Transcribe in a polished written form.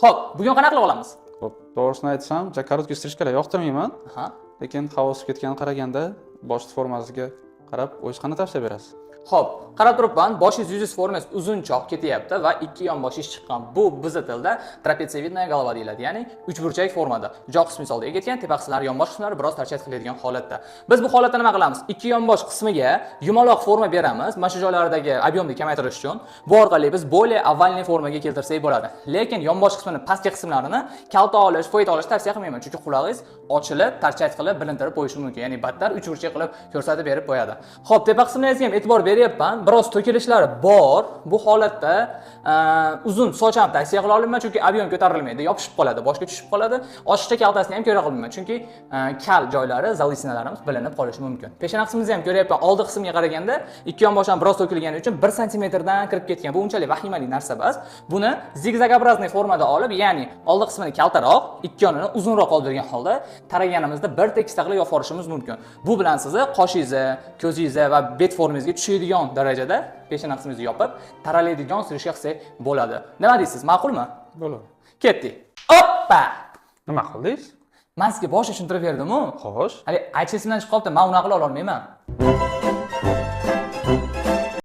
Xo'p, bugun qanaqa qilib olamiz? Xo'p, to'g'risini aytsam, korotkий strижкаlar yoqtirmayman. Aha. Lekin havo o'sib ketganini qaraganda, bosh formasiga qarab, o'zingiz qanday tavsiya berasiz? Xo'p, qarab turibman, boshingiz yuzingiz formasi uzunchoq ketyapti va ikki yonboshingiz chiqqan. Bu bizning tilda trapetsiyvidная голова deyiladi, ya'ni uchburchak formada. Joq qismi misolda ketgan, tepa qismlari, yonbosh qismlari biroz tarchat qiladigan holatda. Biz bu holatda nima qilamiz? Ikki yonbosh qismiga yumaloq forma beramiz, mana shu joylardagi obyomni kamaytirish uchun. Bu orqali biz более овальный formaga keltirsak bo'ladi. Lekin yonbosh qismini, pastki qismlarini kalta olish, foyt olish tavsiya qilmayman, chunki qulog'ingiz ochilib, tarchat qilib, bilintirib qo'yishi mumkin. Ya'ni battar uchburchak qilib ko'rsatib berib qo'yadi. Xo'p, tepa qismlaringizga ham e'tibor beryapman. Biroz to'kilishlari bor. Bu holatda uzun soch ham tavsiya qila olmayman, chunki obyom ko'tarilmaydi, yopishib qoladi, boshga tushib qoladi. Ochishda kaltasini ham ko'ra olmayman, chunki kal joylari, zalisinalarimiz bilinib qolishi mumkin. Peshona qismimizni ham ko'ryapman. Oldi qismiga qaraganda ikki yonbosh ham biroz to'kilgani uchun 1 sm dan kirib ketgan. Bu unchalik vahimali narsa emas. Buni zigzagobrazniy formada olib, ya'ni oldi qismini kaltaroq, ikki yonini uzunroq qoldirgan holda taraganimizda bir tekisda qilib yopib olishimiz mumkin. Bu bilan sizni qoshingizni, ko'zingizni va bet formangizga tushadigan darajada peshona qismingizni yopib, taralaydigan strижка qilsak bo'ladi. Nima deysiz? Ma'qulmi? Bo'ladi. Ketdik. Oppa! Nima qildingiz? Men sizga boshida tushuntirib berdim-ku. Xo'sh. Hali aytishimdan chiqib qoldi, men unaqa qila olmayman.